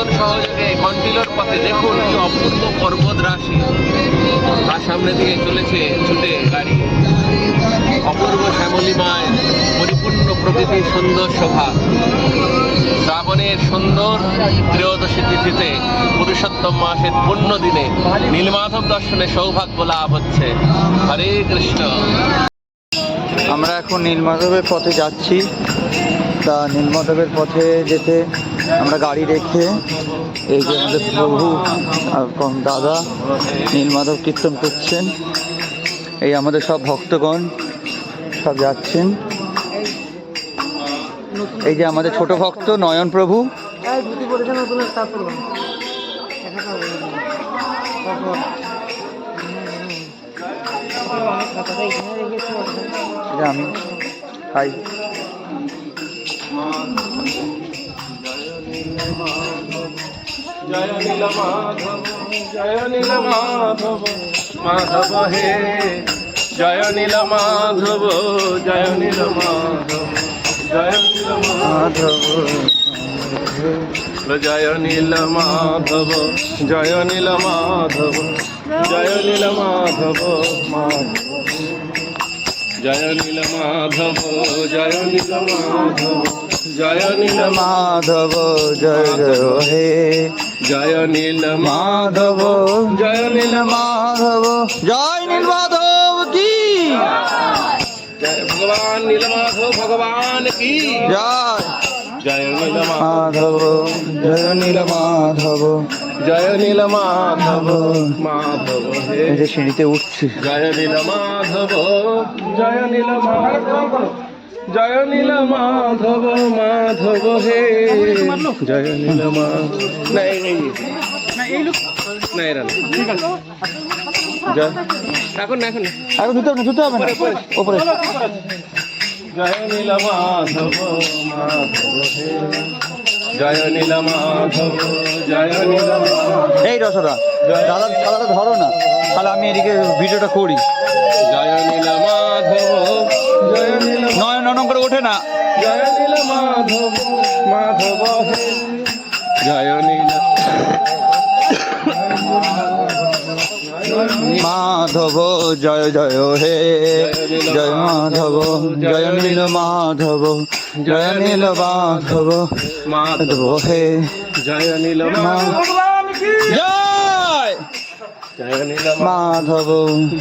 কীর্তন সহযোগে কন্টিলোর পথে দেখুন কি অপূর্ব পর্বত রাশি, তার সামনে দিকে চলেছে ছুটে গাড়ি। অপূর্ব শ্যামলিমায় পরিপূর্ণ প্রকৃতির সুন্দর শোভা। শ্রাবণের সুন্দর ত্রয়োদশী তিথিতে পুরুষোত্তম মাসের পূর্ণ দিনে নীলমাধব দর্শনে সৌভাগ্য লাভ হচ্ছে। হরে কৃষ্ণ। আমরা এখন নীলমাধবের পথে যাচ্ছি। তা নীলমাধবের পথে যেতে আমরা গাড়ি রেখে এই যে আমাদের প্রভু আর দাদা নীলমাধব কীর্তন করছেন, এই আমাদের সব ভক্তগণ সব যাচ্ছেন। এই যে আমাদের ছোট ভক্ত নয়ন প্রভু, আমি হাই জয় নীল মাধব, জয় নীল মাধব, মাধব হে জয় নীল মাধব, জয় নীল মাধব, জয় নীল মাধব, জয় নীল মাধব, জয় নীল মাধব, জয় নীল মাধব, জয় নীল মাধব, জয় নীল মাধব, জয় নীল মাধব জয় জয় হে জয় নীল মাধব, জয় নীল মাধব জয় নীল মাধব কি জয়, ভগবান নীলমাধব ভগবান কি জয়, জয় নীল মাধব জয় নীল মাধব, জয় নীল মাধব, মাধব হে এই যে সিঁড়িতে উঠছি। জয় নীল মাধব, জয় নীল মাধব, জয় নীল মাধব, মাধব হে জয় নীল মাধব। না এরা না, জয় এখন না, এখন না, এখন ধুতে হবে না ওপরে। জয় নীল মাধব, মাধব হে জয় নীল মাধব, জয় নীল মাধব। এই রসদা দাদা দাদাটা ধরো না, তাহলে আমি এদিকে ভিডিওটা করি। জয় নীল মাধব, জয় নীল নয় নম্বরে ওঠে না। জয় নীল মাধব, মাধব হে জয় নীল মাধব জয় জয় হে জয় মাধব, জয় নীল মাধব, জয় নীল মাধব, মাধব হে জয় নীল মাধব, জয় জয় নীল মাধব,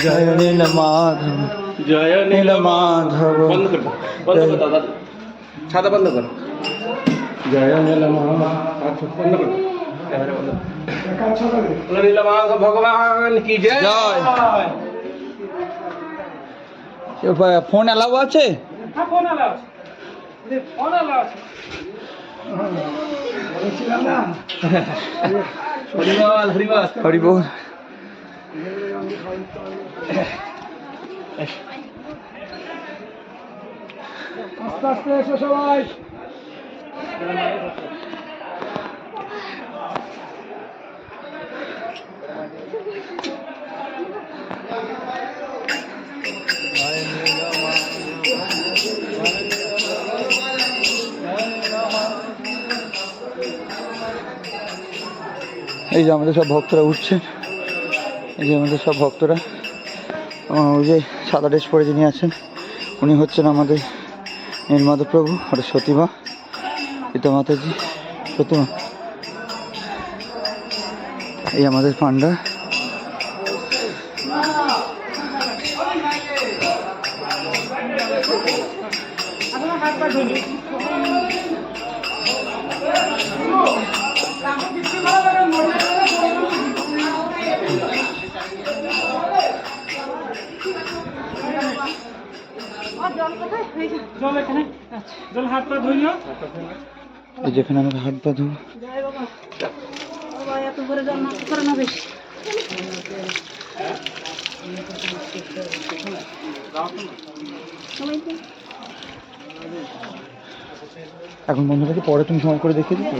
জয় নীল মাধব, জয় নীল মাধব। বন্ধ কর, বন্ধ কর দাদা, ছাতা বন্ধ কর। জয় নীল মাধব, আচ্ছা বন্ধ কর, ক্যামেরা বন্ধ কর। নীল মাধব ভগবান কি জয়। ফোন অ্যালাউ আছে? ফোন অ্যালাউ আছে, ফোন অ্যালাউ আছে। হরিবল হরিবল হরিবল। আস্তে আস্তে এসো সবাই। এই যে আমাদের সব ভক্তরা উঠছে, এই যে আমাদের সব ভক্তরা। ওই যে সাদা ড্রেস পরে যিনি আছেন উনি হচ্ছেন আমাদের নীলমাধব প্রভু আর সতীমা, পিতা মাতাজি সতীমা। এই আমাদের পান্ডা। জল এখানে, জল হাত পা ধুইও। এই যেখানে আমাদের হাত পা ধোবো। এত করে জল নষ্ট করে না বেশি। এখন বন্ধুটাকে পরে তুমি সময় করে দেখিয়ে দিচ্ছি।